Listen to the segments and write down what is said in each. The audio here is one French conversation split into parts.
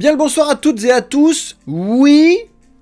Bien le bonsoir à toutes et à tous. Oui,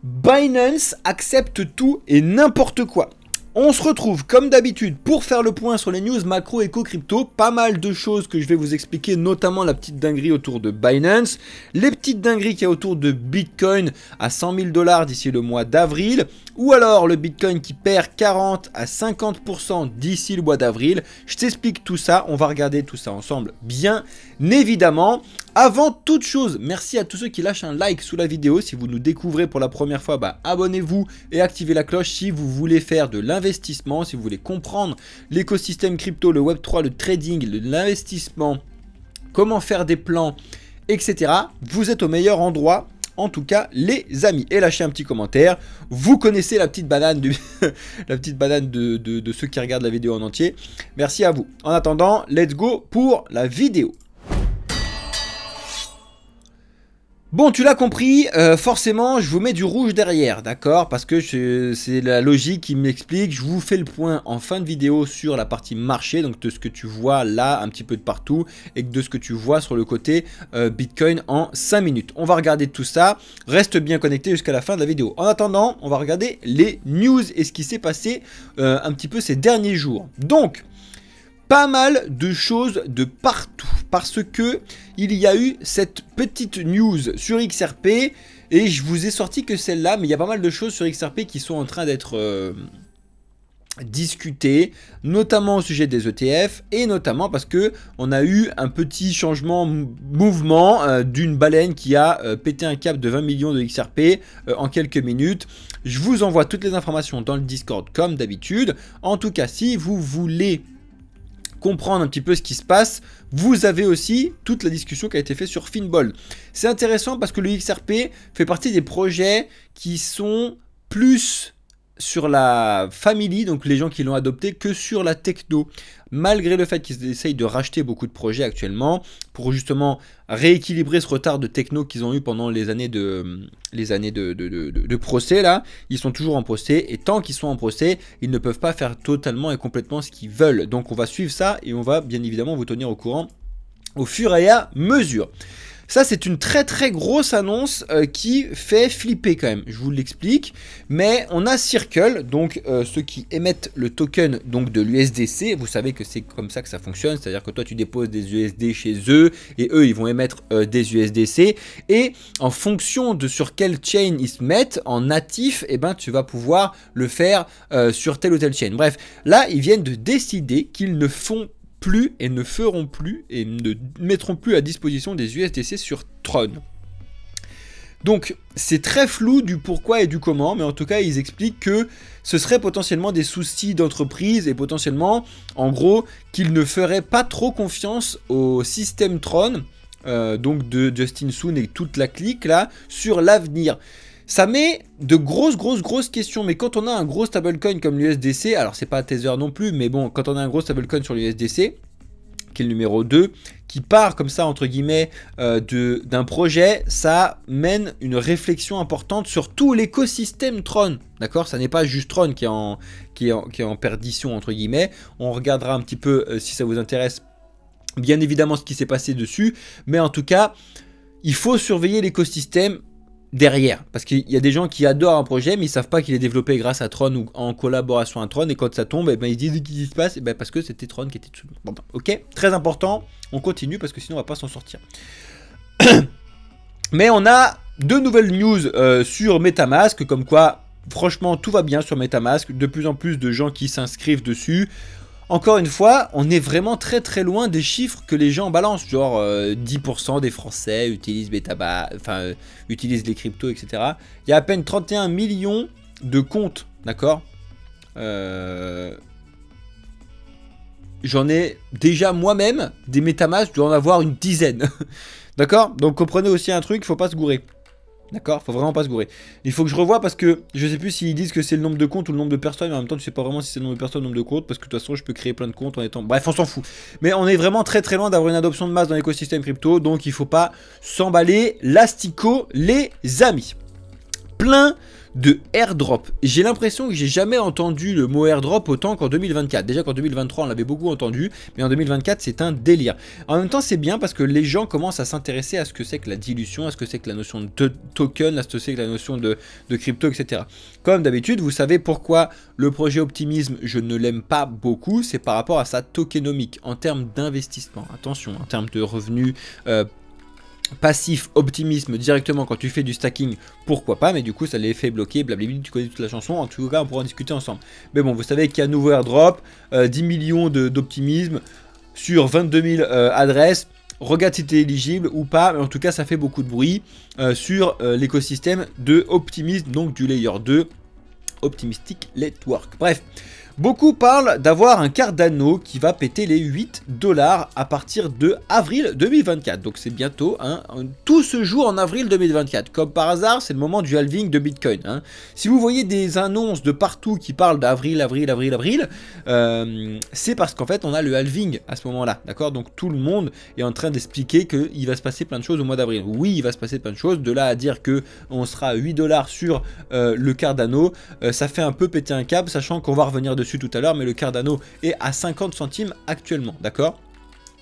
Binance accepte tout et n'importe quoi. On se retrouve comme d'habitude pour faire le point sur les news macro éco crypto. Pas mal de choses que je vais vous expliquer, notamment la petite dinguerie autour de Binance, les petites dingueries qu'il y a autour de Bitcoin à 100 000 $ d'ici le mois d'avril, ou alors le Bitcoin qui perd 40 à 50% d'ici le mois d'avril. Je t'explique tout ça, on va regarder tout ça ensemble bien évidemment. Avant toute chose, merci à tous ceux qui lâchent un like sous la vidéo. Si vous nous découvrez pour la première fois, abonnez-vous et activez la cloche si vous voulez faire de l'investissement, si vous voulez comprendre l'écosystème crypto, le Web3, le trading, l'investissement, comment faire des plans, etc. Vous êtes au meilleur endroit. En tout cas, les amis, et lâchez un petit commentaire. Vous connaissez la petite banane, la petite banane de ceux qui regardent la vidéo en entier. Merci à vous. En attendant, let's go pour la vidéo. Bon, tu l'as compris, forcément, je vous mets du rouge derrière, d'accord? Parce que c'est la logique qui m'explique. Je vous fais le point en fin de vidéo sur la partie marché, donc de ce que tu vois là, un petit peu de partout, et de ce que tu vois sur le côté Bitcoin en 5 minutes. On va regarder tout ça. Reste bien connecté jusqu'à la fin de la vidéo. En attendant, on va regarder les news et ce qui s'est passé un petit peu ces derniers jours. Donc, pas mal de choses de partout parce que il y a eu cette petite news sur XRP et je vous ai sorti que celle-là, mais il y a pas mal de choses sur XRP qui sont en train d'être discutées, notamment au sujet des ETF et notamment parce que on a eu un petit changement mouvement d'une baleine qui a pété un cap de 20 millions de XRP en quelques minutes. Je vous envoie toutes les informations dans le Discord comme d'habitude. En tout cas, si vous voulez comprendre un petit peu ce qui se passe, vous avez aussi toute la discussion qui a été faite sur Finball. C'est intéressant parce que le XRP fait partie des projets qui sont plus sur la family, donc les gens qui l'ont adopté, que sur la techno. Malgré le fait qu'ils essayent de racheter beaucoup de projets actuellement pour justement rééquilibrer ce retard de techno qu'ils ont eu pendant les années de procès là, ils sont toujours en procès et tant qu'ils sont en procès, ils ne peuvent pas faire totalement et complètement ce qu'ils veulent. Donc on va suivre ça et on va bien évidemment vous tenir au courant au fur et à mesure. Ça, c'est une très très grosse annonce qui fait flipper quand même, je vous l'explique. Mais on a Circle, donc ceux qui émettent le token donc, de l'USDC. Vous savez que c'est comme ça que ça fonctionne, c'est-à-dire que toi tu déposes des USD chez eux et eux ils vont émettre des USDC. Et en fonction de sur quelle chain ils se mettent en natif, eh ben, tu vas pouvoir le faire sur telle ou telle chain. Bref, là ils viennent de décider qu'ils ne font plus et ne feront plus et ne mettront plus à disposition des USDC sur Tron. Donc c'est très flou du pourquoi et du comment, mais en tout cas ils expliquent que ce serait potentiellement des soucis d'entreprise et potentiellement en gros qu'ils ne feraient pas trop confiance au système Tron, donc de Justin Sun et toute la clique là, sur l'avenir. Ça met de grosses questions, mais quand on a un gros stablecoin comme l'USDC, alors c'est pas Tether non plus, mais bon, quand on a un gros stablecoin sur l'USDC, qui est le numéro 2, qui part comme ça, entre guillemets, d'un projet, ça mène une réflexion importante sur tout l'écosystème Tron, d'accord? Ça n'est pas juste Tron qui est en perdition, entre guillemets. On regardera un petit peu, si ça vous intéresse, bien évidemment ce qui s'est passé dessus, mais en tout cas, il faut surveiller l'écosystème derrière, parce qu'il y a des gens qui adorent un projet mais ils savent pas qu'il est développé grâce à Tron ou en collaboration à Tron, et quand ça tombe, eh ben, ils disent qu'est-ce qui se passe, eh ben, parce que c'était Tron qui était dessus. Bon, ok, très important, on continue parce que sinon on va pas s'en sortir. Mais on a deux nouvelles news sur MetaMask, comme quoi franchement tout va bien sur MetaMask, de plus en plus de gens qui s'inscrivent dessus. Encore une fois, on est vraiment très loin des chiffres que les gens balancent, genre 10% des Français utilisent utilisent les cryptos, etc. Il y a à peine 31 millions de comptes, d'accord? J'en ai déjà moi-même des MetaMask, je dois en avoir une dizaine, d'accord? Donc comprenez aussi un truc, il ne faut pas se gourer. D'accord, faut vraiment pas se gourer. Il faut que je revoie parce que je sais plus s'ils disent que c'est le nombre de comptes ou le nombre de personnes, mais en même temps tu sais pas vraiment si c'est le nombre de personnes ou le nombre de comptes, parce que de toute façon je peux créer plein de comptes en étant... Bref, on s'en fout. Mais on est vraiment très loin d'avoir une adoption de masse dans l'écosystème crypto, donc il faut pas s'emballer l'astico les amis. Plein de airdrop. J'ai l'impression que j'ai jamais entendu le mot airdrop autant qu'en 2024. Déjà qu'en 2023 on l'avait beaucoup entendu, mais en 2024 c'est un délire. En même temps c'est bien parce que les gens commencent à s'intéresser à ce que c'est que la dilution, à ce que c'est que la notion de token, à ce que c'est que la notion de crypto, etc. Comme d'habitude, vous savez pourquoi le projet Optimism je ne l'aime pas beaucoup, c'est par rapport à sa tokenomique en termes d'investissement. Attention, en termes de revenus passif, optimisme directement quand tu fais du stacking, pourquoi pas, mais du coup ça les fait bloquer, blablabla, tu connais toute la chanson, en tout cas on pourra en discuter ensemble. Mais bon, vous savez qu'il y a un nouveau airdrop, 10 millions d'optimisme sur 22 000 adresses, regarde si tu es éligible ou pas, mais en tout cas ça fait beaucoup de bruit sur l'écosystème de Optimism, donc du layer 2, Optimistic Network. Bref. Beaucoup parlent d'avoir un Cardano qui va péter les 8 $ à partir de avril 2024. Donc c'est bientôt, hein, tout se joue en avril 2024. Comme par hasard, c'est le moment du halving de Bitcoin. Hein. Si vous voyez des annonces de partout qui parlent d'avril, c'est parce qu'en fait on a le halving à ce moment-là. D'accord? Donc tout le monde est en train d'expliquer qu'il va se passer plein de choses au mois d'avril. Oui, il va se passer plein de choses. De là à dire qu'on sera à 8 $ sur le Cardano, ça fait un peu péter un câble, sachant qu'on va revenir dessus tout à l'heure, mais le Cardano est à 50 centimes actuellement, d'accord?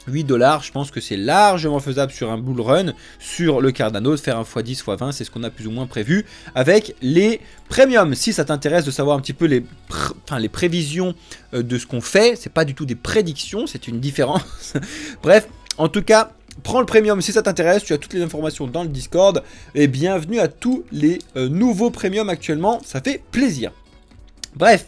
8 $, je pense que c'est largement faisable sur un bull run, sur le Cardano, de faire un x10, x20, c'est ce qu'on a plus ou moins prévu avec les premiums. Si ça t'intéresse de savoir un petit peu les prévisions de ce qu'on fait, c'est pas du tout des prédictions, c'est une différence. Bref, en tout cas, prends le premium si ça t'intéresse, tu as toutes les informations dans le Discord, et bienvenue à tous les nouveaux premiums actuellement, ça fait plaisir. Bref.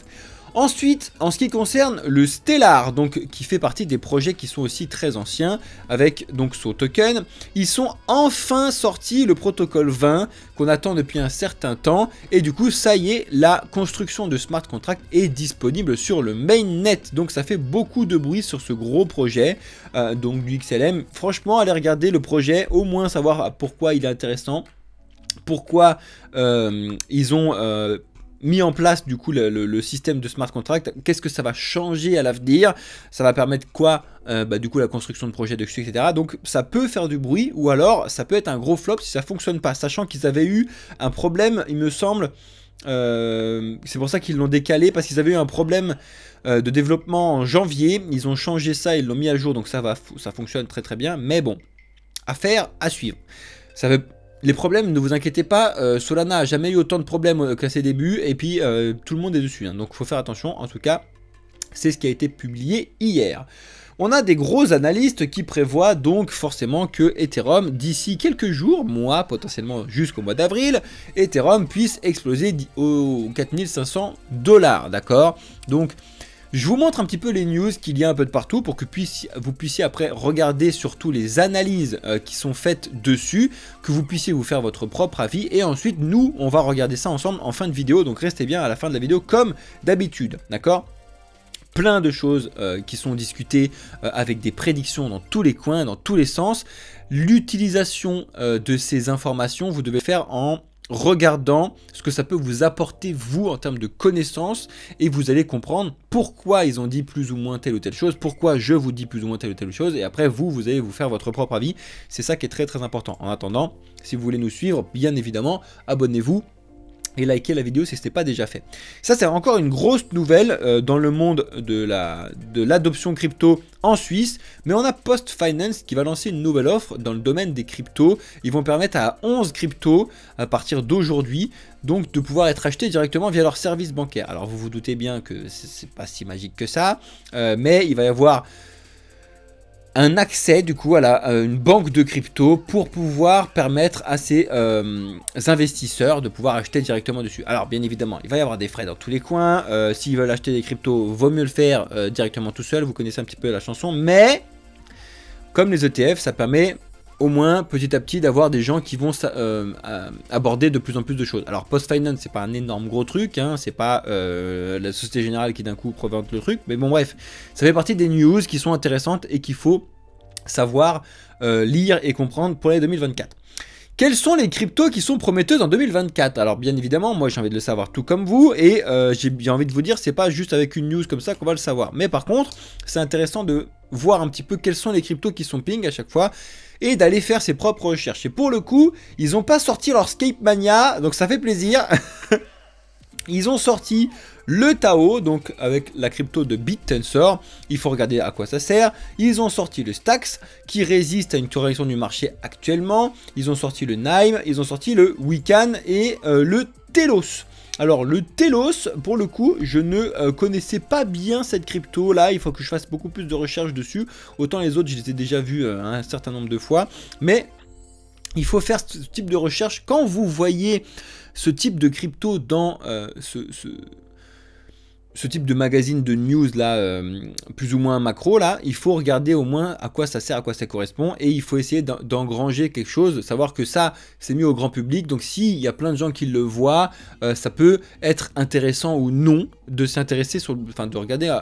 Ensuite, en ce qui concerne le Stellar, donc qui fait partie des projets qui sont aussi très anciens, avec donc son token, ils sont enfin sortis le protocole 20 qu'on attend depuis un certain temps, et du coup ça y est, la construction de smart contract est disponible sur le mainnet, donc ça fait beaucoup de bruit sur ce gros projet, donc du XLM. Franchement, allez regarder le projet, au moins savoir pourquoi il est intéressant, pourquoi ils ont mis en place du coup le système de smart contract, qu'est-ce que ça va changer à l'avenir, ça va permettre quoi, du coup la construction de projets dessus, etc. Donc ça peut faire du bruit, ou alors ça peut être un gros flop si ça fonctionne pas, sachant qu'ils avaient eu un problème, il me semble, c'est pour ça qu'ils l'ont décalé, parce qu'ils avaient eu un problème de développement en janvier, ils ont changé ça, ils l'ont mis à jour, donc ça fonctionne très très bien, mais bon, affaire à suivre. Ça veut... Les problèmes, ne vous inquiétez pas, Solana a jamais eu autant de problèmes qu'à ses débuts, et puis tout le monde est dessus, hein, donc il faut faire attention. En tout cas, c'est ce qui a été publié hier. On a des gros analystes qui prévoient donc forcément que Ethereum, d'ici quelques jours, mois, potentiellement jusqu'au mois d'avril, Ethereum puisse exploser aux 4500 $, d'accord? Donc, je vous montre un petit peu les news qu'il y a un peu de partout pour que vous puissiez après regarder surtout les analyses qui sont faites dessus, que vous puissiez vous faire votre propre avis, et ensuite nous on va regarder ça ensemble en fin de vidéo, donc restez bien à la fin de la vidéo comme d'habitude, d'accord? Plein de choses qui sont discutées avec des prédictions dans tous les coins, dans tous les sens. L'utilisation de ces informations, vous devez faire en regardant ce que ça peut vous apporter vous en termes de connaissances, et vous allez comprendre pourquoi ils ont dit plus ou moins telle ou telle chose, pourquoi je vous dis plus ou moins telle ou telle chose, et après vous allez vous faire votre propre avis. C'est ça qui est très très important. En attendant, si vous voulez nous suivre, bien évidemment, abonnez-vous et likez la vidéo si ce n'est pas déjà fait. Ça, c'est encore une grosse nouvelle dans le monde de l'adoption crypto en Suisse, mais on a Post Finance qui va lancer une nouvelle offre dans le domaine des cryptos. Ils vont permettre à 11 cryptos à partir d'aujourd'hui donc de pouvoir être achetés directement via leur service bancaire. Alors vous vous doutez bien que c'est pas si magique que ça, mais il va y avoir un accès du coup à une banque de crypto pour pouvoir permettre à ces investisseurs de pouvoir acheter directement dessus. Alors bien évidemment, il va y avoir des frais dans tous les coins. S'ils veulent acheter des cryptos, vaut mieux le faire directement tout seul. Vous connaissez un petit peu la chanson, mais comme les ETF, ça permet au moins petit à petit d'avoir des gens qui vont aborder de plus en plus de choses. Alors Post Finance, c'est pas un énorme gros truc, hein, c'est pas la Société Générale qui d'un coup présente le truc, mais bon bref, ça fait partie des news qui sont intéressantes et qu'il faut savoir lire et comprendre pour l'année 2024. Quelles sont les cryptos qui sont prometteuses en 2024? Alors bien évidemment, moi j'ai envie de le savoir tout comme vous, et j'ai envie de vous dire, c'est pas juste avec une news comme ça qu'on va le savoir. Mais par contre, c'est intéressant de voir un petit peu quels sont les cryptos qui sont ping à chaque fois, et d'aller faire ses propres recherches. Et pour le coup, ils n'ont pas sorti leur Scape Mania, donc ça fait plaisir. Ils ont sorti le Tao, donc avec la crypto de BitTensor. Il faut regarder à quoi ça sert. Ils ont sorti le Stax, qui résiste à une correction du marché actuellement. Ils ont sorti le Nime, ils ont sorti le Wikan et le Telos. Alors le Telos, pour le coup, je ne connaissais pas bien cette crypto là, il faut que je fasse beaucoup plus de recherches dessus. Autant les autres, je les ai déjà vus un certain nombre de fois, mais il faut faire ce type de recherche. Quand vous voyez ce type de crypto dans ce type de magazine de news là, plus ou moins macro là, il faut regarder au moins à quoi ça sert, à quoi ça correspond, et il faut essayer d'engranger quelque chose, savoir que ça c'est mis au grand public. Donc s'il y a plein de gens qui le voient, ça peut être intéressant ou non de s'intéresser enfin de regarder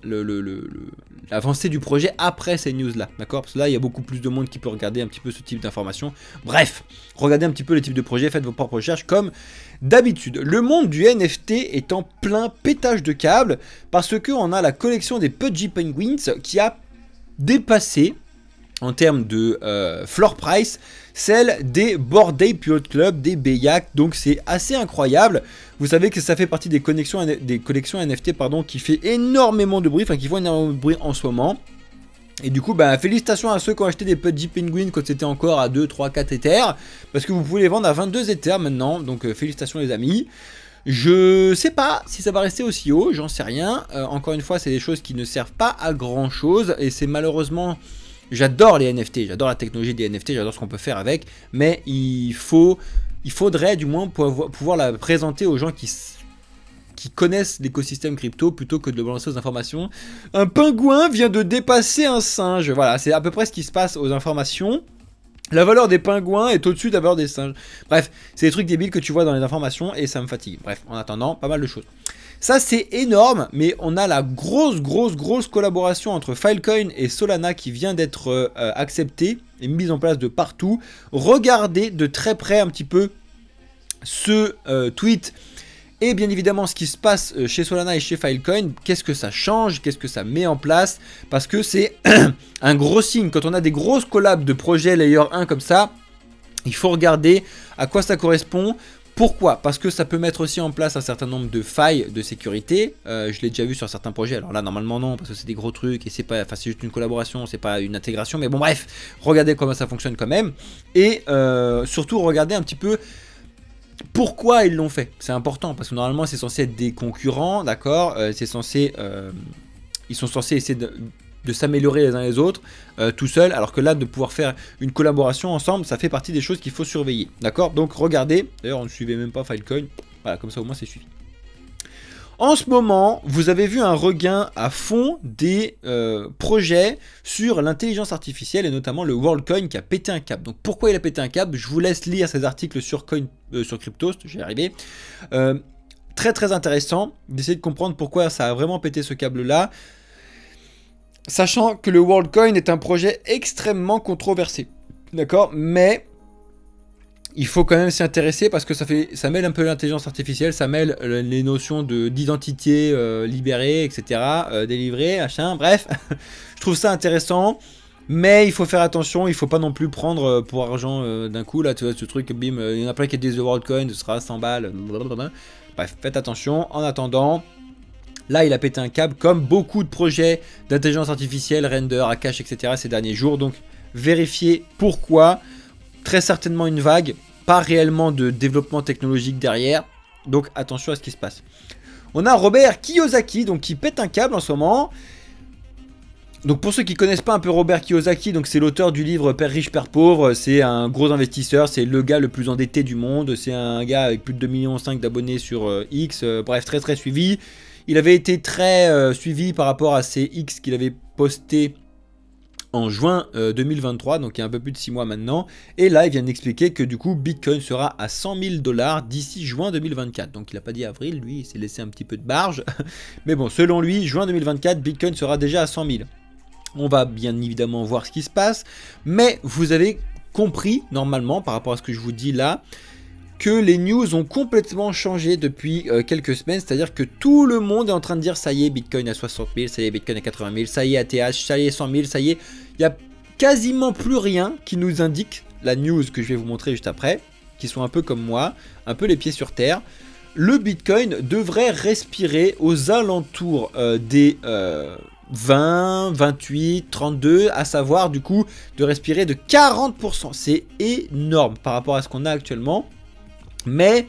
l'avancée du projet après ces news là, d'accord? Parce que là il y a beaucoup plus de monde qui peut regarder un petit peu ce type d'informations. Bref, regardez un petit peu le type de projet, faites vos propres recherches comme d'habitude. Le monde du NFT est en plein pétage de câbles parce que on a la collection des Pudgy Penguins qui a dépassé en termes de floor price celle des Bored Ape Yacht Club, des Beyak. Donc c'est assez incroyable. Vous savez que ça fait partie des collections NFT pardon, qui fait énormément de bruit, enfin qui font énormément de bruit en ce moment. Et du coup, bah, félicitations à ceux qui ont acheté des Pudgy Penguins quand c'était encore à 2, 3, 4 Ethers, parce que vous pouvez les vendre à 22 Ethers maintenant. Donc félicitations les amis. Je sais pas si ça va rester aussi haut, j'en sais rien. Encore une fois, c'est des choses qui ne servent pas à grand chose, et c'est malheureusement... J'adore les NFT, j'adore la technologie des NFT, j'adore ce qu'on peut faire avec, mais il faudrait du moins pouvoir la présenter aux gens qui connaissent l'écosystème crypto plutôt que de balancer aux informations. Un pingouin vient de dépasser un singe. Voilà, c'est à peu près ce qui se passe aux informations. La valeur des pingouins est au-dessus de la valeur des singes. Bref, c'est des trucs débiles que tu vois dans les informations et ça me fatigue. Bref, en attendant, pas mal de choses. Ça c'est énorme, mais on a la grosse collaboration entre Filecoin et Solana qui vient d'être acceptée et mise en place de partout. Regardez de très près un petit peu ce tweet et bien évidemment ce qui se passe chez Solana et chez Filecoin. Qu'est-ce que ça change, qu'est-ce que ça met en place, parce que c'est un gros signe. Quand on a des grosses collabs de projets Layer 1 comme ça, il faut regarder à quoi ça correspond. Pourquoi? Parce que ça peut mettre aussi en place un certain nombre de failles de sécurité. Je l'ai déjà vu sur certains projets. Alors là, normalement non, parce que c'est des gros trucs et c'est pas, enfin c'est juste une collaboration, c'est pas une intégration. Mais bon, bref, regardez comment ça fonctionne quand même. Et surtout, regardez un petit peu pourquoi ils l'ont fait. C'est important parce que normalement, c'est censé être des concurrents, d'accord? C'est censé, ils sont censés essayer de s'améliorer les uns les autres tout seul, alors que là de pouvoir faire une collaboration ensemble, ça fait partie des choses qu'il faut surveiller, d'accord? Donc regardez, d'ailleurs on ne suivait même pas Filecoin, voilà, comme ça au moins c'est suivi. En ce moment, vous avez vu un regain à fond des projets sur l'intelligence artificielle et notamment le WorldCoin qui a pété un câble. Donc pourquoi il a pété un câble? Je vous laisse lire ces articles sur sur Cryptost, j'y arrivé. Très intéressant d'essayer de comprendre pourquoi ça a vraiment pété ce câble là. Sachant que le WorldCoin est un projet extrêmement controversé, d'accord, mais il faut quand même s'y intéresser parce que ça mêle un peu l'intelligence artificielle, ça mêle les notions d'identité libérée, etc., délivrée, machin, bref, je trouve ça intéressant, mais il faut faire attention, il faut pas non plus prendre pour argent d'un coup, là, tu vois, ce truc, bim, il y en a plein qui disent le WorldCoin, ce sera 100 balles, blablabla. Bref, faites attention, en attendant... Là, il a pété un câble comme beaucoup de projets d'intelligence artificielle, render, Akash, etc. ces derniers jours. Donc, vérifiez pourquoi. Très certainement une vague, pas réellement de développement technologique derrière. Donc, attention à ce qui se passe. On a Robert Kiyosaki, donc qui pète un câble en ce moment. Donc, pour ceux qui ne connaissent pas un peu Robert Kiyosaki, donc c'est l'auteur du livre Père riche, Père pauvre. C'est un gros investisseur, c'est le gars le plus endetté du monde. C'est un gars avec plus de 2,5 millions d'abonnés sur X. Bref, très suivi. Il avait été très suivi par rapport à ces X qu'il avait posté en juin 2023, donc il y a un peu plus de 6 mois maintenant. Et là, il vient d'expliquer que du coup, Bitcoin sera à 100 000 $ d'ici juin 2024. Donc il n'a pas dit avril, lui, il s'est laissé un petit peu de marge. Mais bon, selon lui, juin 2024, Bitcoin sera déjà à 100 000. On va bien évidemment voir ce qui se passe. Mais vous avez compris, normalement, par rapport à ce que je vous dis là, que les news ont complètement changé depuis quelques semaines, c'est-à-dire que tout le monde est en train de dire ça y est, Bitcoin à 60 000, ça y est, Bitcoin à 80 000, ça y est, ATH, ça y est, 100 000, ça y est. Il n'y a quasiment plus rien qui nous indique la news que je vais vous montrer juste après, qui sont un peu comme moi, un peu les pieds sur terre. le Bitcoin devrait respirer aux alentours des 20, 28, 32, à savoir du coup de respirer de 40%. C'est énorme par rapport à ce qu'on a actuellement. Mais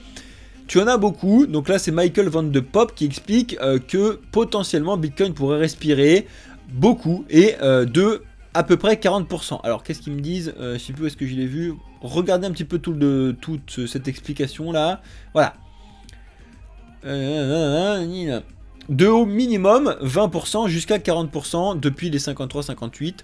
tu en as beaucoup. Donc là, c'est Michael Van de Pop qui explique que potentiellement Bitcoin pourrait respirer beaucoup et de à peu près 40%. Alors qu'est-ce qu'ils me disent? Je sais plus où est-ce que je l'ai vu. Regardez un petit peu toute cette explication là. Voilà. De au minimum 20% jusqu'à 40% depuis les 53-58.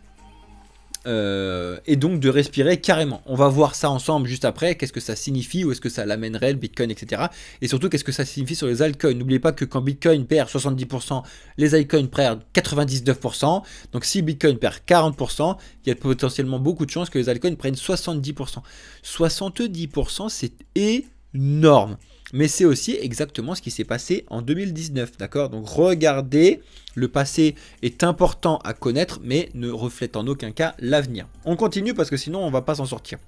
Et donc de respirer carrément. On va voir ça ensemble juste après. Qu'est-ce que ça signifie? Où est-ce que ça l'amènerait le Bitcoin, etc. Et surtout, qu'est-ce que ça signifie sur les altcoins? N'oubliez pas que quand Bitcoin perd 70%, les altcoins perdent 99%. Donc si Bitcoin perd 40%, il y a potentiellement beaucoup de chances que les altcoins prennent 70%. 70%, c'est énorme. Mais c'est aussi exactement ce qui s'est passé en 2019, d'accord? Donc regardez, le passé est important à connaître, mais ne reflète en aucun cas l'avenir. On continue parce que sinon on ne va pas s'en sortir.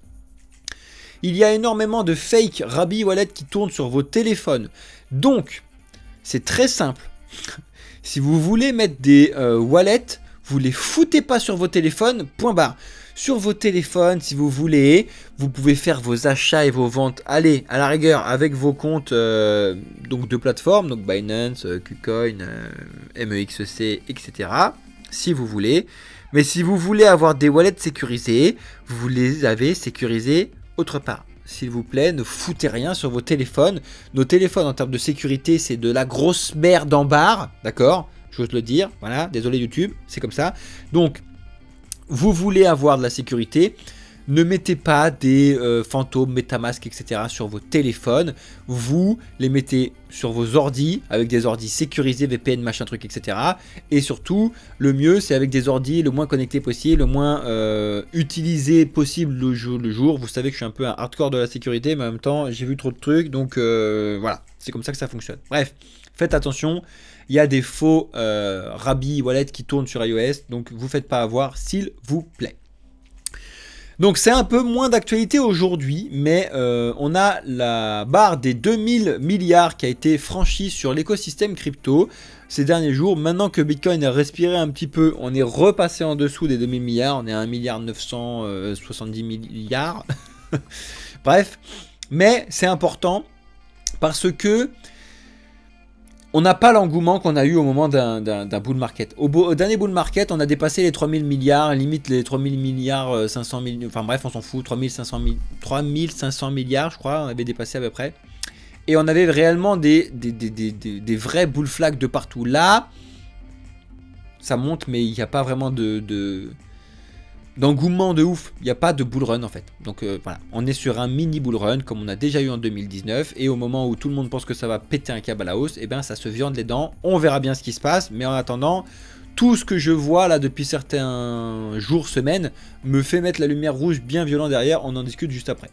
Il y a énormément de fake Rabbi Wallet qui tournent sur vos téléphones. Donc, c'est très simple. Si vous voulez mettre des wallets, vous les foutez pas sur vos téléphones, point barre. Sur vos téléphones, si vous voulez, vous pouvez faire vos achats et vos ventes, allez, à la rigueur, avec vos comptes donc de plateforme, donc Binance, KuCoin, MEXC, etc. Si vous voulez. Mais si vous voulez avoir des wallets sécurisés, vous les avez sécurisés autre part. S'il vous plaît, ne foutez rien sur vos téléphones. Nos téléphones, en termes de sécurité, c'est de la grosse merde en barre, d'accord? J'ose le dire, voilà, désolé YouTube, c'est comme ça. Donc, vous voulez avoir de la sécurité, ne mettez pas des fantômes, MetaMask, etc. sur vos téléphones. Vous les mettez sur vos ordis, avec des ordis sécurisés, VPN, machin truc, etc. Et surtout, le mieux, c'est avec des ordis le moins connectés possible, le moins utilisés possible le jour. Vous savez que je suis un peu un hardcore de la sécurité, mais en même temps, j'ai vu trop de trucs, donc voilà, c'est comme ça que ça fonctionne. Bref, faites attention. Il y a des faux Rabbi Wallet qui tournent sur iOS, donc vous ne faites pas avoir, s'il vous plaît. Donc c'est un peu moins d'actualité aujourd'hui, mais on a la barre des 2000 milliards qui a été franchie sur l'écosystème crypto ces derniers jours. Maintenant que Bitcoin a respiré un petit peu, on est repassé en dessous des 2000 milliards, on est à 1 milliard 970 milliards. Bref, mais c'est important parce que on n'a pas l'engouement qu'on a eu au moment d'un bull market. Au dernier bull market, on a dépassé les 3000 milliards, limite les 3000 milliards, 500 milliards, enfin bref, on s'en fout, 3500 milliards, je crois, on avait dépassé à peu près. Et on avait réellement des vrais bull flags de partout. Là, ça monte, mais il n'y a pas vraiment d'engouement de ouf, il n'y a pas de bull run en fait. Donc voilà, on est sur un mini bull run comme on a déjà eu en 2019 et au moment où tout le monde pense que ça va péter un câble à la hausse, et bien ça se viande les dents, on verra bien ce qui se passe, mais en attendant, tout ce que je vois là depuis certains jours, semaines, me fait mettre la lumière rouge bien violent derrière, on en discute juste après.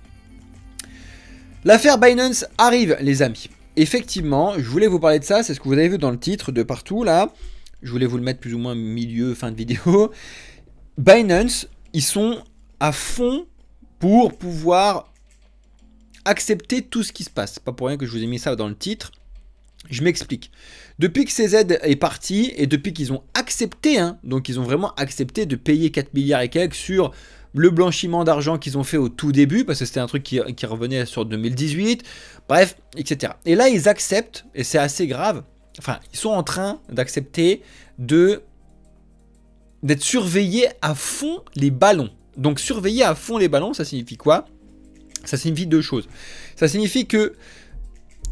L'affaire Binance arrive les amis. Effectivement, je voulais vous parler de ça, c'est ce que vous avez vu dans le titre de partout là, je voulais vous le mettre plus ou moins milieu, fin de vidéo. Binance, ils sont à fond pour pouvoir accepter tout ce qui se passe. Pas pour rien que je vous ai mis ça dans le titre. Je m'explique. Depuis que CZ est parti et depuis qu'ils ont accepté, donc ils ont vraiment accepté de payer 4 milliards et quelques sur le blanchiment d'argent qu'ils ont fait au tout début, parce que c'était un truc qui revenait sur 2018, bref, etc. Et là, ils acceptent, et c'est assez grave, enfin, ils sont en train d'accepter d'être surveillés à fond les ballons. Donc surveiller à fond les ballons, ça signifie quoi? Ça signifie deux choses. Ça signifie que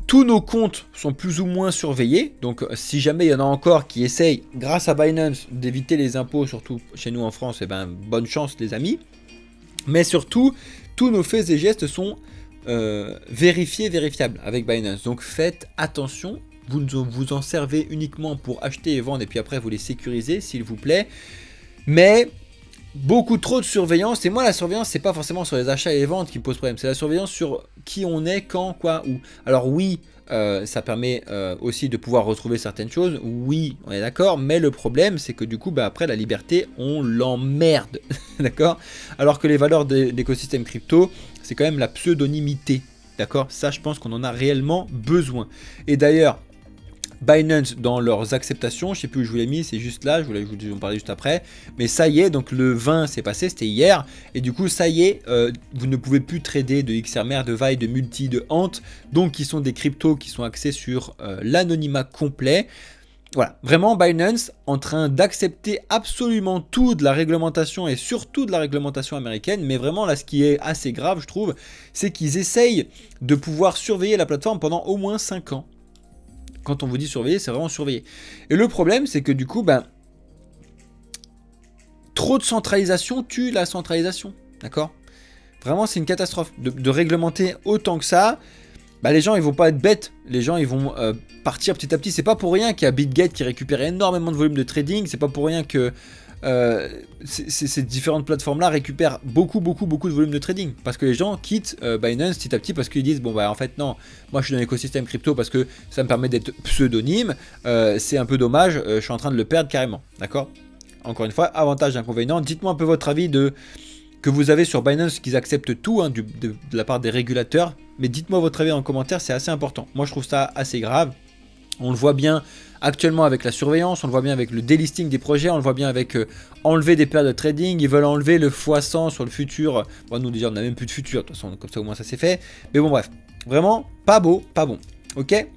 tous nos comptes sont plus ou moins surveillés. Donc si jamais il y en a encore qui essayent, grâce à Binance, d'éviter les impôts, surtout chez nous en France, eh ben, bonne chance les amis. Mais surtout, tous nos faits et gestes sont vérifiables avec Binance. Donc faites attention. Vous vous en servez uniquement pour acheter et vendre et puis après vous les sécurisez s'il vous plaît. Mais beaucoup trop de surveillance. Et moi la surveillance c'est pas forcément sur les achats et les ventes qui me pose problème. C'est la surveillance sur qui on est, quand, quoi, où. Alors oui, ça permet aussi de pouvoir retrouver certaines choses. Oui, on est d'accord. Mais le problème c'est que du coup après la liberté on l'emmerde. D'accord. Alors que les valeurs d'écosystème crypto c'est quand même la pseudonymité. d'accord? Ça, je pense qu'on en a réellement besoin. Et d'ailleurs, Binance, dans leurs acceptations, je sais plus où je vous l'ai mis, c'est juste là, je vous en parler juste après, mais ça y est, donc le 20 c'est passé, c'était hier, et du coup ça y est, vous ne pouvez plus trader de XRMR, de VAI, de Multi, de Ant, donc qui sont des cryptos qui sont axés sur l'anonymat complet. Voilà, vraiment Binance en train d'accepter absolument tout de la réglementation et surtout de la réglementation américaine, mais vraiment là ce qui est assez grave je trouve, c'est qu'ils essayent de pouvoir surveiller la plateforme pendant au moins 5 ans. Quand on vous dit surveiller, c'est vraiment surveiller. Et le problème, c'est que du coup, ben, trop de centralisation tue la centralisation. D'accord? Vraiment, c'est une catastrophe. De réglementer autant que ça, ben, les gens, ils vont pas être bêtes. Les gens, ils vont partir petit à petit. C'est pas pour rien qu'il y a BitGate qui récupère énormément de volume de trading. C'est pas pour rien que ces différentes plateformes-là récupèrent beaucoup de volume de trading. Parce que les gens quittent Binance petit à petit parce qu'ils disent, bon bah en fait non, moi je suis dans l'écosystème crypto parce que ça me permet d'être pseudonyme, c'est un peu dommage, je suis en train de le perdre carrément, d'accord? Encore une fois, avantage, inconvénient, dites-moi un peu votre avis que vous avez sur Binance, qu'ils acceptent tout hein, de la part des régulateurs, mais dites-moi votre avis en commentaire, c'est assez important. Moi je trouve ça assez grave, on le voit bien actuellement avec la surveillance, on le voit bien avec le délisting des projets, on le voit bien avec enlever des paires de trading, ils veulent enlever le x100 sur le futur. Bon, nous déjà on n'a même plus de futur, de toute façon comme ça au moins ça c'est fait. Mais bon bref, vraiment pas beau, pas bon, ok.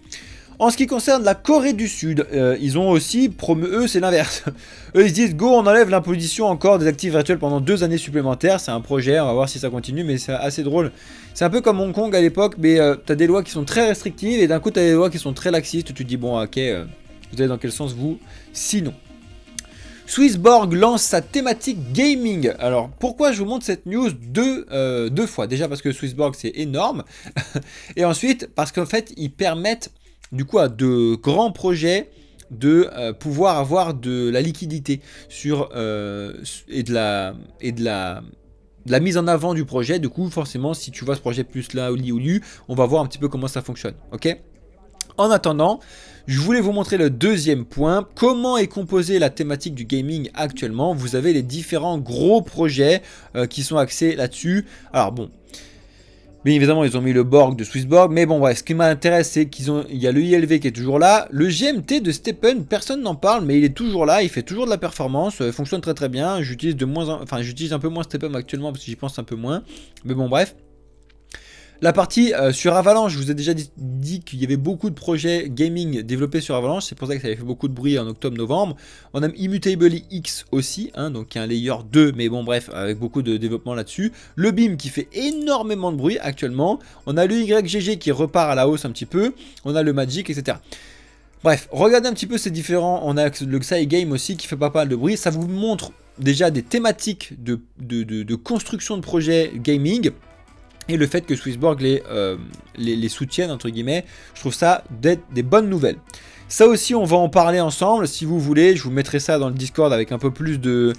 En ce qui concerne la Corée du Sud, ils ont aussi promu, eux c'est l'inverse. Eux ils se disent go on enlève l'imposition encore des actifs virtuels pendant 2 années supplémentaires, c'est un projet, on va voir si ça continue mais c'est assez drôle. C'est un peu comme Hong Kong à l'époque, mais t'as des lois qui sont très restrictives et d'un coup t'as des lois qui sont très laxistes, tu te dis bon ok, vous allez dans quel sens vous? Sinon. Swissborg lance sa thématique gaming. Alors pourquoi je vous montre cette news deux fois? Déjà parce que Swissborg c'est énorme et ensuite parce qu'en fait ils permettent du coup à de grands projets de pouvoir avoir de la liquidité sur et de la mise en avant du projet. Du coup forcément si tu vois ce projet plus là ou lui, on va voir un petit peu comment ça fonctionne, ok. En attendant, je voulais vous montrer le deuxième point, comment est composée la thématique du gaming actuellement. Vous avez les différents gros projets qui sont axés là-dessus. Alors bon, bien évidemment ils ont mis le Borg de Swissborg, mais bon bref, ce qui m'intéresse c'est qu'il y a le ILV qui est toujours là, le GMT de Steppen, personne n'en parle, mais il est toujours là, il fait toujours de la performance, fonctionne très très bien. J'utilise j'utilise un peu moins Steppen actuellement parce que j'y pense un peu moins, mais bon bref. La partie sur Avalanche, je vous ai déjà dit qu'il y avait beaucoup de projets gaming développés sur Avalanche, c'est pour ça que ça avait fait beaucoup de bruit en octobre-novembre. On a Immutably X aussi, hein, donc qui est un layer 2, mais bon bref, avec beaucoup de développement là-dessus. Le BIM qui fait énormément de bruit actuellement. On a le YGG qui repart à la hausse un petit peu. On a le Magic, etc. Bref, regardez un petit peu ces différents. On a le Xai Game aussi qui fait pas mal de bruit. Ça vous montre déjà des thématiques de construction de projets gaming. Et le fait que Swissborg les soutienne, entre guillemets, je trouve ça d'être des bonnes nouvelles. Ça aussi, on va en parler ensemble, si vous voulez. Je vous mettrai ça dans le Discord avec un peu plus de...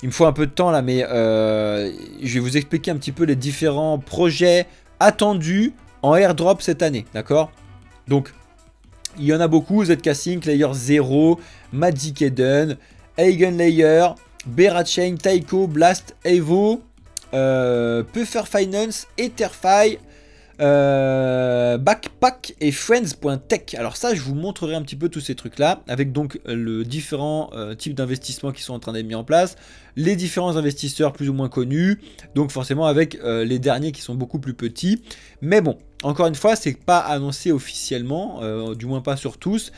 Il me faut un peu de temps là, mais je vais vous expliquer un petit peu les différents projets attendus en airdrop cette année, d'accord? Donc, il y en a beaucoup, ZK Sync, Layer 0, Magic Eden, Eigenlayer, Berachain, Taiko, Blast, Evo... Puffer Finance, Etherfi, Backpack et Friends.tech. Alors ça je vous montrerai un petit peu tous ces trucs là avec donc le différents types d'investissements qui sont en train d'être mis en place, les différents investisseurs plus ou moins connus, donc forcément avec les derniers qui sont beaucoup plus petits, mais bon encore une fois c'est pas annoncé officiellement, du moins pas sur tous.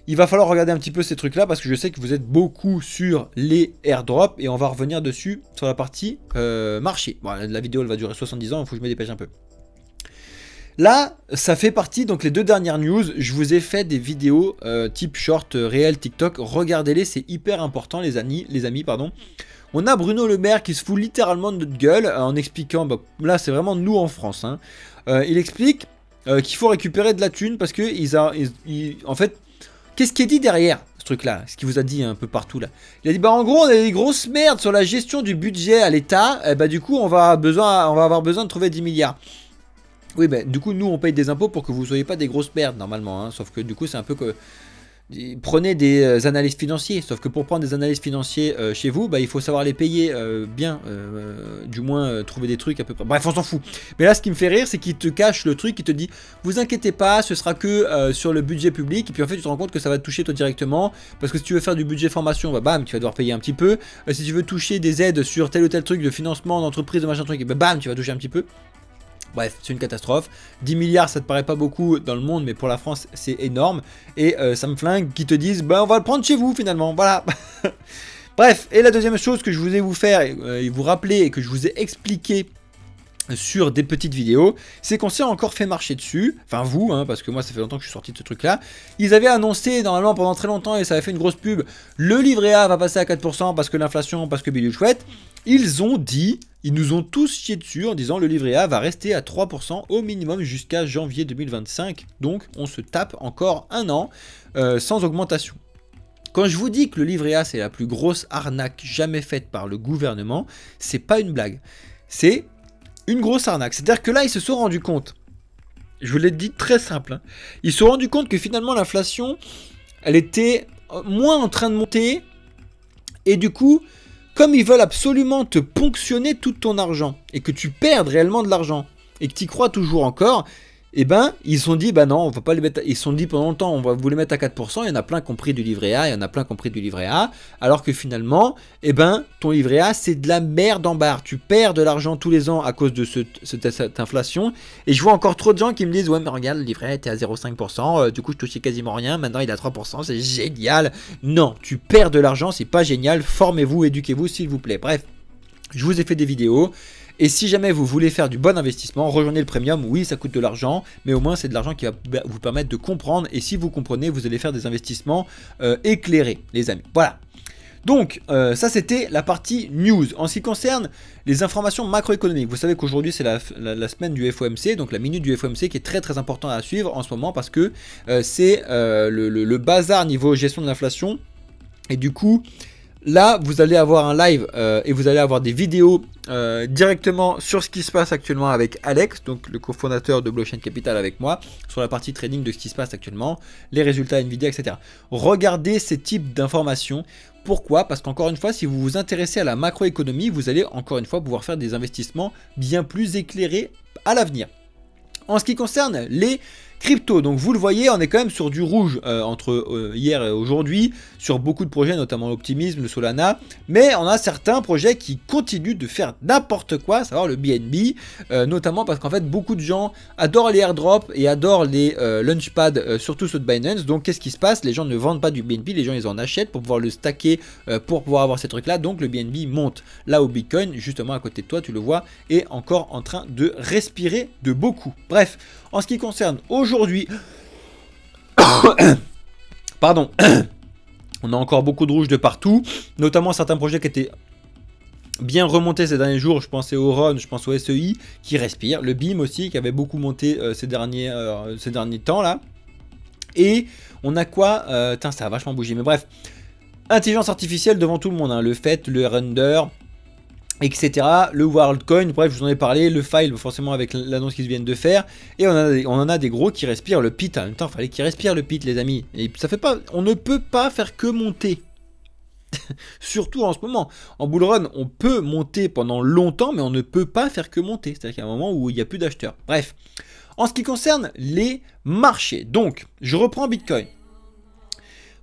Il va falloir regarder un petit peu ces trucs là parce que je sais que vous êtes beaucoup sur les airdrops et on va revenir dessus sur la partie marché. Bon, la vidéo elle va durer 70 ans, il faut que je me dépêche un peu. Là, ça fait partie, donc les deux dernières news, je vous ai fait des vidéos type short, réel, TikTok, regardez-les, c'est hyper important les amis, pardon. On a Bruno Le Maire qui se fout littéralement de notre gueule en expliquant, bah, là c'est vraiment nous en France, hein. Il explique qu'il faut récupérer de la thune parce que en fait, qu'est-ce qui est dit derrière ce truc là? Ce qu'il vous a dit un peu partout là. Il a dit bah en gros on a des grosses merdes sur la gestion du budget à l'État, et bah du coup on va avoir besoin de trouver 10 milliards. Oui bah du coup nous on paye des impôts pour que vous soyez pas des grosses merdes normalement, hein, sauf que du coup c'est un peu que... Prenez des analystes financiers, sauf que pour prendre des analystes financiers chez vous, bah, il faut savoir les payer bien, du moins trouver des trucs à peu près. Bref, on s'en fout. Mais là, ce qui me fait rire, c'est qu'il te cache le truc, il te dit, vous inquiétez pas, ce sera que sur le budget public, et puis en fait, tu te rends compte que ça va te toucher toi directement, parce que si tu veux faire du budget formation, bah bam, tu vas devoir payer un petit peu. Si tu veux toucher des aides sur tel ou tel truc de financement d'entreprise, de machin truc, bah bam, tu vas toucher un petit peu. Bref, c'est une catastrophe. 10 milliards, ça te paraît pas beaucoup dans le monde, mais pour la France, c'est énorme. Et ça me flingue qu'ils te disent, bah on va le prendre chez vous finalement, voilà. Bref, et la deuxième chose que je voulais vous faire, et vous rappeler, et que je vous ai expliqué sur des petites vidéos, c'est qu'on s'est encore fait marcher dessus, enfin vous, hein, parce que moi ça fait longtemps que je suis sorti de ce truc là. Ils avaient annoncé normalement pendant très longtemps, et ça avait fait une grosse pub, le livret A va passer à 4% parce que l'inflation, parce que bidule chouette. Ils ont dit, ils nous ont tous chié dessus en disant le livret A va rester à 3% au minimum jusqu'à janvier 2025, donc on se tape encore un an sans augmentation. Quand je vous dis que le livret A c'est la plus grosse arnaque jamais faite par le gouvernement, c'est pas une blague, c'est une grosse arnaque. C'est-à-dire que là, ils se sont rendus compte, je vous l'ai dit très simple, hein, ils se sont rendus compte que finalement l'inflation, elle était moins en train de monter, et du coup, comme ils veulent absolument te ponctionner tout ton argent, et que tu perdes réellement de l'argent, et que tu y crois toujours encore, et ben, ils se sont dit, bah non, on va pas les mettre, ils se sont dit pendant longtemps, on va vous les mettre à 4%, il y en a plein qui ont pris du livret A, il y en a plein qui ont pris du livret A, alors que finalement, et ben, ton livret A, c'est de la merde en barre, tu perds de l'argent tous les ans à cause de cette inflation, et je vois encore trop de gens qui me disent, ouais, mais regarde, le livret A était à 0,5%, du coup, je touchais quasiment rien, maintenant il est à 3%, c'est génial. Non, tu perds de l'argent, c'est pas génial, formez-vous, éduquez-vous, s'il vous plaît. Bref, je vous ai fait des vidéos. Et si jamais vous voulez faire du bon investissement, rejoignez le premium. Oui, ça coûte de l'argent, mais au moins c'est de l'argent qui va vous permettre de comprendre. Et si vous comprenez, vous allez faire des investissements éclairés, les amis. Voilà. Donc, ça c'était la partie news. En ce qui concerne les informations macroéconomiques, vous savez qu'aujourd'hui c'est la semaine du FOMC, donc la minute du FOMC qui est très très important à suivre en ce moment parce que c'est le bazar niveau gestion de l'inflation. Et du coup, là, vous allez avoir un live et vous allez avoir des vidéos directement sur ce qui se passe actuellement avec Alex, donc le cofondateur de Blockchain Capital avec moi, sur la partie trading de ce qui se passe actuellement, les résultats Nvidia, etc. Regardez ces types d'informations. Pourquoi? Parce qu'encore une fois, si vous vous intéressez à la macroéconomie, vous allez encore une fois pouvoir faire des investissements bien plus éclairés à l'avenir. En ce qui concerne les crypto, donc vous le voyez, on est quand même sur du rouge entre hier et aujourd'hui, sur beaucoup de projets, notamment l'Optimisme, le Solana, mais on a certains projets qui continuent de faire n'importe quoi, à savoir le BNB, notamment parce qu'en fait beaucoup de gens adorent les airdrops et adorent les launchpads, surtout ceux de Binance. Donc qu'est-ce qui se passe? Les gens ne vendent pas du BNB, les gens ils en achètent pour pouvoir le stacker, pour pouvoir avoir ces trucs là, donc le BNB monte. Là où Bitcoin, justement à côté de toi, tu le vois, est encore en train de respirer de beaucoup. Bref, en ce qui concerne aujourd'hui, pardon, on a encore beaucoup de rouge de partout, notamment certains projets qui étaient bien remontés ces derniers jours. Je pensais au RON, je pense au SEI qui respire, le BIM aussi qui avait beaucoup monté ces derniers temps là. Et on a quoi, ça a vachement bougé, mais bref, intelligence artificielle devant tout le monde, hein, le FET, le Render, etc. Le WorldCoin, bref, je vous en ai parlé, le File, forcément avec l'annonce qu'ils viennent de faire, et on en a des gros qui respirent le PIT. En même temps, il fallait qu'ils respirent le PIT, les amis. Et ça fait pas, on ne peut pas faire que monter. Surtout en ce moment. En bull run, on peut monter pendant longtemps, mais on ne peut pas faire que monter. C'est-à-dire qu'il y a un moment où il n'y a plus d'acheteurs. Bref. En ce qui concerne les marchés, donc, je reprends Bitcoin.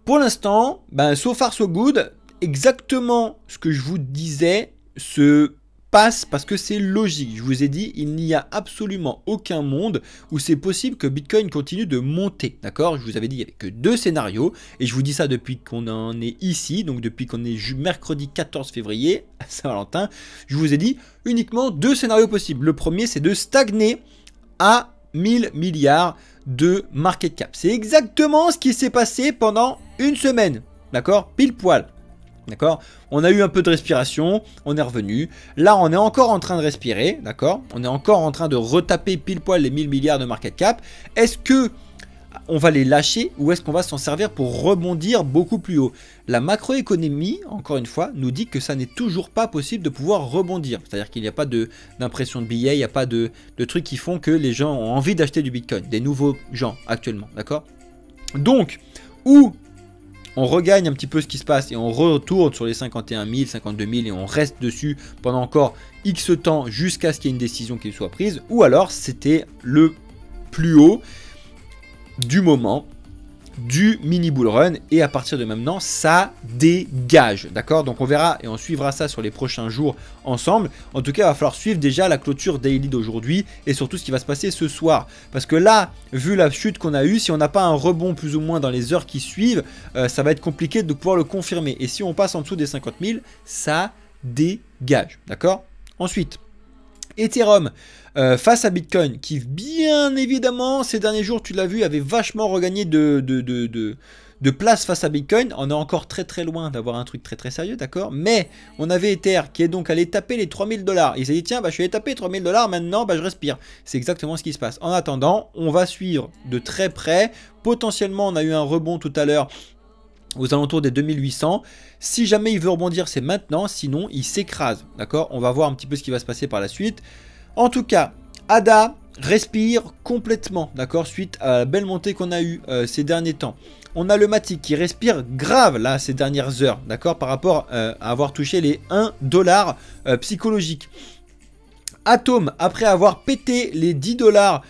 Pour l'instant, ben, so far so good, exactement ce que je vous disais se passe parce que c'est logique. Je vous ai dit, il n'y a absolument aucun monde où c'est possible que Bitcoin continue de monter. D'accord? Je vous avais dit, il n'y avait que deux scénarios. Et je vous dis ça depuis qu'on en est ici. Donc depuis qu'on est mercredi 14 février, à Saint-Valentin. Je vous ai dit uniquement deux scénarios possibles. Le premier, c'est de stagner à 1000 milliards de market cap. C'est exactement ce qui s'est passé pendant une semaine. D'accord? Pile poil. D'accord? On a eu un peu de respiration, on est revenu. Là, on est encore en train de respirer, d'accord? On est encore en train de retaper pile poil les 1000 milliards de market cap. Est-ce que on va les lâcher ou est-ce qu'on va s'en servir pour rebondir beaucoup plus haut? La macroéconomie, encore une fois, nous dit que ça n'est toujours pas possible de pouvoir rebondir. C'est-à-dire qu'il n'y a pas d'impression de billets, il n'y a pas de trucs qui font que les gens ont envie d'acheter du Bitcoin. Des nouveaux gens actuellement, d'accord? Donc, où on regagne un petit peu ce qui se passe et on retourne sur les 51 000, 52 000 et on reste dessus pendant encore X temps jusqu'à ce qu'il y ait une décision qui soit prise, ou alors c'était le plus haut du moment du mini bull run et à partir de maintenant ça dégage, d'accord? Donc on verra et on suivra ça sur les prochains jours ensemble. En tout cas il va falloir suivre déjà la clôture daily d'aujourd'hui et surtout ce qui va se passer ce soir, parce que là vu la chute qu'on a eue, si on n'a pas un rebond plus ou moins dans les heures qui suivent, ça va être compliqué de pouvoir le confirmer, et si on passe en dessous des 50 000 ça dégage, d'accord? Ensuite Ethereum face à Bitcoin, qui bien évidemment ces derniers jours, tu l'as vu, avait vachement regagné de place face à Bitcoin. On est encore très loin d'avoir un truc très sérieux, d'accord? Mais on avait Ether qui est donc allé taper les 3000 $. Il s'est dit tiens, bah, je suis allé taper 3000 $, maintenant bah, je respire. C'est exactement ce qui se passe. En attendant, on va suivre de très près. Potentiellement, on a eu un rebond tout à l'heure aux alentours des 2800. Si jamais il veut rebondir, c'est maintenant, sinon il s'écrase, d'accord? On va voir un petit peu ce qui va se passer par la suite. En tout cas, ADA respire complètement, d'accord, suite à la belle montée qu'on a eue ces derniers temps. On a le Matic qui respire grave là ces dernières heures, d'accord, par rapport à avoir touché les 1 $ psychologiques. Atom, après avoir pété les 10 $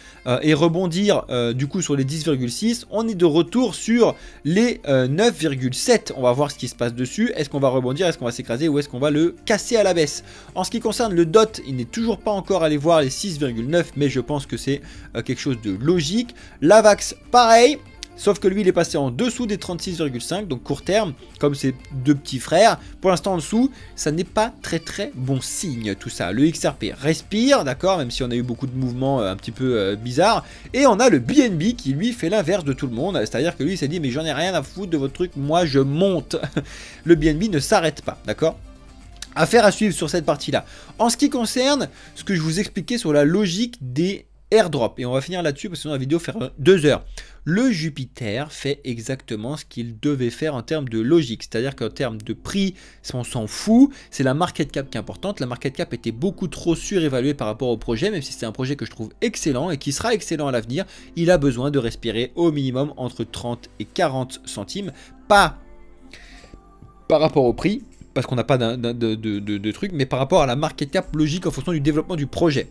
et rebondir du coup sur les 10,6, on est de retour sur les 9,7. On va voir ce qui se passe dessus. Est-ce qu'on va rebondir, est-ce qu'on va s'écraser ou est-ce qu'on va le casser à la baisse? En ce qui concerne le DOT, il n'est toujours pas encore allé voir les 6,9, mais je pense que c'est quelque chose de logique. L'Avax, pareil. Sauf que lui, il est passé en dessous des 36,5, donc court terme, comme ses deux petits frères. Pour l'instant, en dessous, ça n'est pas très bon signe, tout ça. Le XRP respire, d'accord, même si on a eu beaucoup de mouvements un petit peu bizarres. Et on a le BNB qui, lui, fait l'inverse de tout le monde. C'est-à-dire que lui, il s'est dit, mais j'en ai rien à foutre de votre truc, moi, je monte. Le BNB ne s'arrête pas, d'accord? Affaire à suivre sur cette partie-là. En ce qui concerne ce que je vous expliquais sur la logique des airdrop, et on va finir là-dessus parce que sinon la vidéo fait 2 heures. Le Jupiter fait exactement ce qu'il devait faire en termes de logique, c'est-à-dire qu'en termes de prix, on s'en fout, c'est la market cap qui est importante. La market cap était beaucoup trop surévaluée par rapport au projet, même si c'est un projet que je trouve excellent et qui sera excellent à l'avenir. Il a besoin de respirer au minimum entre 30 et 40 centimes, pas par rapport au prix, parce qu'on n'a pas de truc, mais par rapport à la market cap logique en fonction du développement du projet.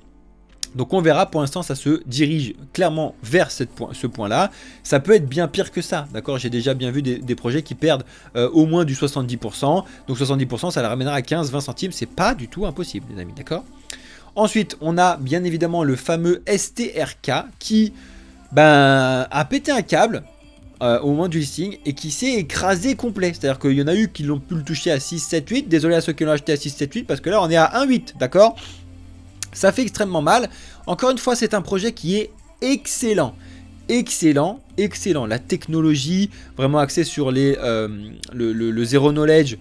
Donc on verra, pour l'instant ça se dirige clairement vers ce point-là. Ça peut être bien pire que ça, d'accord? J'ai déjà bien vu des projets qui perdent au moins du 70%. Donc 70%, ça la ramènera à 15-20 centimes. C'est pas du tout impossible, les amis, d'accord? Ensuite, on a bien évidemment le fameux STRK qui a pété un câble au moment du listing et qui s'est écrasé complet. C'est-à-dire qu'il y en a eu qui l'ont pu le toucher à 6, 7, 8. Désolé à ceux qui l'ont acheté à 6, 7, 8 parce que là on est à 1, 8, d'accord? Ça fait extrêmement mal. Encore une fois, c'est un projet qui est excellent. Excellent. La technologie, vraiment axée sur le zero knowledge.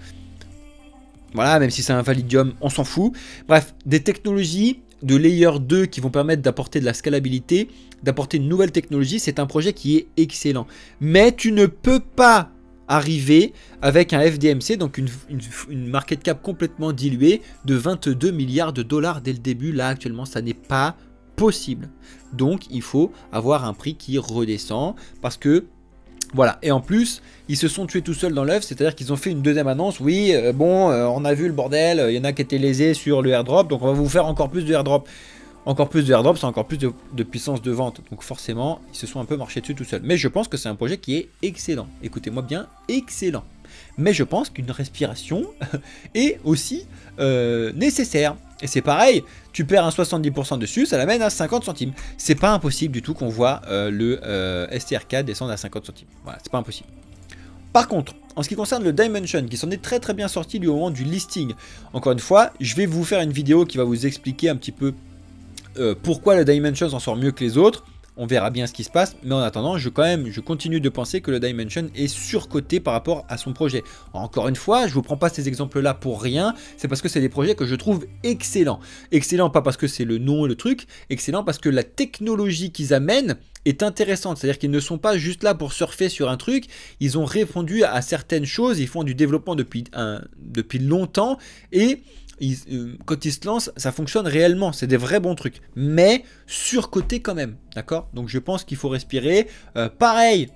Voilà, même si c'est un validium, on s'en fout. Bref, des technologies de layer 2 qui vont permettre d'apporter de la scalabilité, d'apporter une nouvelle technologie. C'est un projet qui est excellent. Mais tu ne peux pas arriver avec un FDMC, donc une market cap complètement diluée de 22 milliards de dollars dès le début. Là actuellement ça n'est pas possible, donc il faut avoir un prix qui redescend parce que voilà. Et en plus ils se sont tués tout seuls dans l'œuf, c'est à dire qu'ils ont fait une deuxième annonce. Oui on a vu le bordel, il y en a qui étaient lésés sur le airdrop, donc on va vous faire encore plus de airdrop. Encore plus de airdrop, c'est encore plus de puissance de vente. Donc forcément, ils se sont un peu marchés dessus tout seuls. Mais je pense que c'est un projet qui est excellent. Écoutez-moi bien, excellent. Mais je pense qu'une respiration est aussi nécessaire. Et c'est pareil, tu perds un 70% dessus, ça l'amène à 50 centimes. C'est pas impossible du tout qu'on voit le STRK descendre à 50 centimes. Voilà, c'est pas impossible. Par contre, en ce qui concerne le Dimension, qui s'en est très bien sorti du moment du listing, encore une fois, je vais vous faire une vidéo qui va vous expliquer un petit peu pourquoi le Dimension s'en sort mieux que les autres. On verra bien ce qui se passe, mais en attendant, je continue de penser que le Dimension est surcoté par rapport à son projet. Encore une fois, je vous prends pas ces exemples-là pour rien, c'est parce que c'est des projets que je trouve excellents. Excellents pas parce que c'est le nom et le truc, excellent parce que la technologie qu'ils amènent est intéressante. C'est-à-dire qu'ils ne sont pas juste là pour surfer sur un truc, ils ont répondu à certaines choses, ils font du développement depuis longtemps et quand ils se lancent, ça fonctionne réellement, c'est des vrais bons trucs, mais surcoté quand même, d'accord? Donc je pense qu'il faut respirer. Pareil,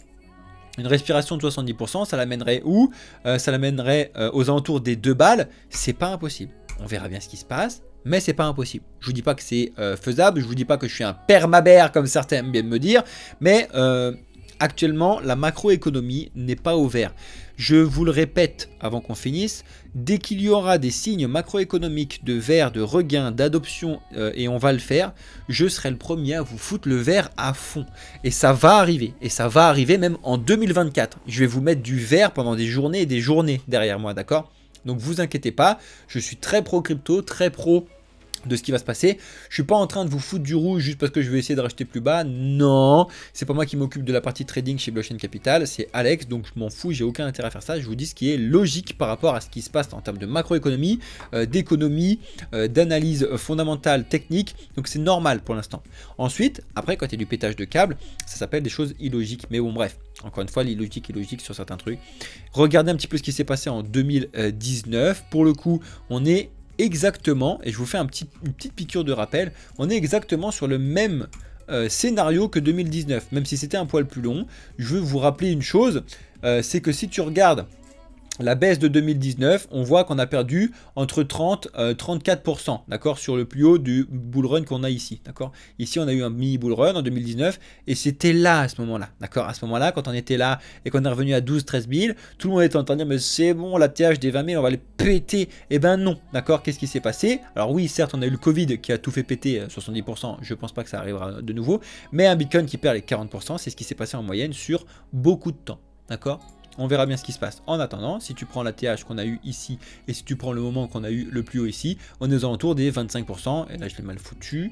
Une respiration de 70%, ça l'amènerait où? Ça l'amènerait aux alentours des 2 balles. C'est pas impossible. On verra bien ce qui se passe, mais c'est pas impossible. Je vous dis pas que c'est faisable, je vous dis pas que je suis un permabère comme certains aiment bien me dire, mais actuellement, la macroéconomie n'est pas au vert. Je vous le répète avant qu'on finisse, dès qu'il y aura des signes macroéconomiques de vert, de regain, d'adoption, et on va le faire, je serai le premier à vous foutre le vert à fond. Et ça va arriver. Et ça va arriver même en 2024. Je vais vous mettre du vert pendant des journées et des journées derrière moi, d'accord? Donc vous inquiétez pas, je suis très pro crypto, très pro de ce qui va se passer. Je suis pas en train de vous foutre du rouge juste parce que je vais essayer de racheter plus bas. Non, c'est pas moi qui m'occupe de la partie trading chez Blockchain Capital, c'est Alex, donc je m'en fous, j'ai aucun intérêt à faire ça. Je vous dis ce qui est logique par rapport à ce qui se passe en termes de macroéconomie, d'économie, d'analyse fondamentale, technique. Donc c'est normal pour l'instant. Ensuite, après quand il y a du pétage de câble, ça s'appelle des choses illogiques. Mais bon bref, encore une fois, l'illogique est logique sur certains trucs. Regardez un petit peu ce qui s'est passé en 2019. Pour le coup, on est exactement, et je vous fais une petite piqûre de rappel, on est exactement sur le même scénario que 2019, même si c'était un poil plus long. Je veux vous rappeler une chose, c'est que si tu regardes la baisse de 2019, on voit qu'on a perdu entre 30 et 34%, d'accord, sur le plus haut du bull run qu'on a ici, d'accord. Ici, on a eu un mini bull run en 2019 et c'était là à ce moment-là, d'accord. À ce moment-là, quand on était là et qu'on est revenu à 12-13 000, tout le monde était en train de dire mais c'est bon, la TH des 20 000, on va les péter. Eh ben non, d'accord. Qu'est-ce qui s'est passé? Alors oui, certes, on a eu le Covid qui a tout fait péter 70%. Je pense pas que ça arrivera de nouveau, mais un Bitcoin qui perd les 40%, c'est ce qui s'est passé en moyenne sur beaucoup de temps, d'accord. On verra bien ce qui se passe. En attendant, si tu prends la TH qu'on a eu ici et si tu prends le moment qu'on a eu le plus haut ici, on est aux alentours des 25%. Et là, je l'ai mal foutu.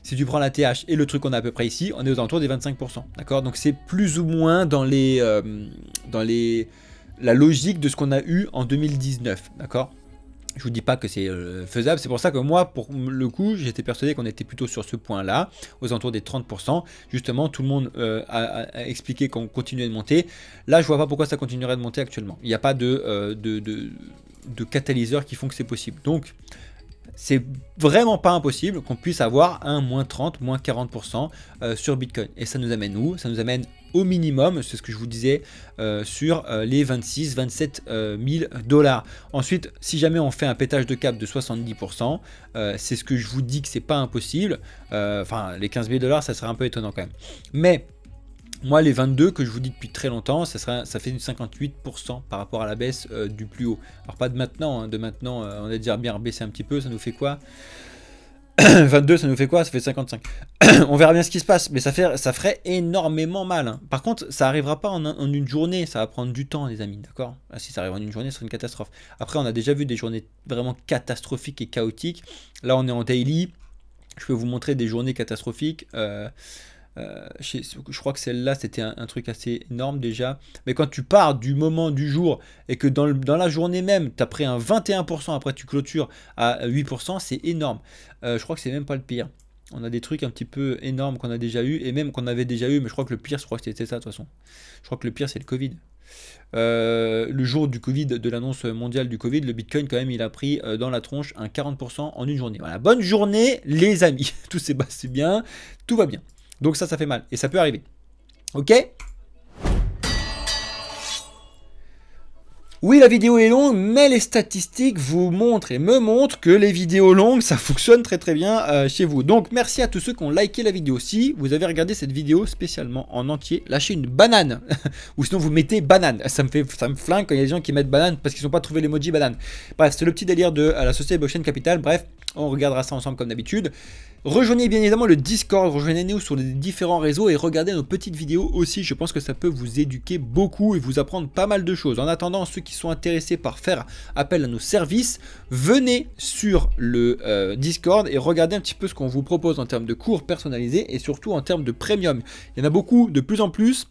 Si tu prends la TH et le truc qu'on a à peu près ici, on est aux alentours des 25%. D'accord? Donc c'est plus ou moins dans la logique de ce qu'on a eu en 2019. D'accord? Je vous dis pas que c'est faisable, c'est pour ça que moi, pour le coup, j'étais persuadé qu'on était plutôt sur ce point-là, aux alentours des 30%. Justement, tout le monde a expliqué qu'on continuait de monter. Là, je vois pas pourquoi ça continuerait de monter actuellement. Il n'y a pas de catalyseurs qui font que c'est possible. Donc, c'est vraiment pas impossible qu'on puisse avoir un moins 30, moins 40% sur Bitcoin. Et ça nous amène où? Ça nous amène au minimum, c'est ce que je vous disais, sur les 26-27 000 $. Ensuite, si jamais on fait un pétage de câble de 70%, c'est ce que je vous dis que c'est pas impossible. Enfin, les 15 000 $, ça serait un peu étonnant quand même. Mais moi, les 22 que je vous dis depuis très longtemps, ça fait 58% par rapport à la baisse du plus haut. Alors pas de maintenant, hein, de maintenant, on a déjà bien rebaissé un petit peu, ça nous fait quoi? 22, ça nous fait quoi? Ça fait 55. On verra bien ce qui se passe, mais ça ferait énormément mal. Hein. Par contre, ça arrivera pas en une journée, ça va prendre du temps, les amis, d'accord? Si ça arrive en une journée, ce serait une catastrophe. Après, on a déjà vu des journées vraiment catastrophiques et chaotiques. Là, on est en daily. Je peux vous montrer des journées catastrophiques. Je crois que celle-là, c'était un truc assez énorme déjà. Mais quand tu pars du moment du jour et que dans la journée même, tu as pris un 21%, après tu clôtures à 8%, c'est énorme. Je crois que c'est même pas le pire. On a des trucs un petit peu énormes qu'on a déjà eu et même qu'on avait déjà eu, mais je crois que le pire, je crois que c'était ça de toute façon. Je crois que le pire, c'est le Covid. Le jour du Covid, de l'annonce mondiale du Covid, le Bitcoin quand même il a pris dans la tronche un 40% en une journée. Voilà, bonne journée les amis. Tout s'est passé bien, tout va bien. Donc ça fait mal et ça peut arriver. Ok? Oui, la vidéo est longue, mais les statistiques vous montrent et me montrent que les vidéos longues, ça fonctionne très très bien chez vous. Donc merci à tous ceux qui ont liké la vidéo. Si vous avez regardé cette vidéo spécialement en entier, lâchez une banane. Ou sinon vous mettez banane. Ça me flingue quand il y a des gens qui mettent banane parce qu'ils n'ont pas trouvé l'emoji banane. Bref, c'est le petit délire de la société Blockchain Capital. Bref, on regardera ça ensemble comme d'habitude. Rejoignez bien évidemment le Discord, rejoignez-nous sur les différents réseaux et regardez nos petites vidéos aussi. Je pense que ça peut vous éduquer beaucoup et vous apprendre pas mal de choses. En attendant, ceux qui sont intéressés par faire appel à nos services, venez sur le Discord et regardez un petit peu ce qu'on vous propose en termes de cours personnalisés et surtout en termes de premium. Il y en a beaucoup, de plus en plus,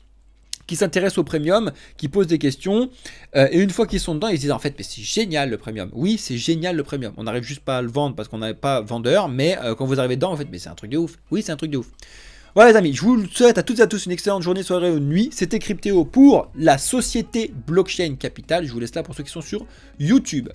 qui s'intéressent au premium, qui posent des questions, et une fois qu'ils sont dedans, ils se disent en fait, mais c'est génial le premium. Oui, c'est génial le premium. On n'arrive juste pas à le vendre parce qu'on n'avait pas vendeur, mais quand vous arrivez dedans, en fait, mais c'est un truc de ouf. Oui, c'est un truc de ouf. Voilà les amis, je vous souhaite à toutes et à tous une excellente journée, soirée ou nuit. C'était Cryptéo pour la société Blockchain Capital. Je vous laisse là pour ceux qui sont sur YouTube.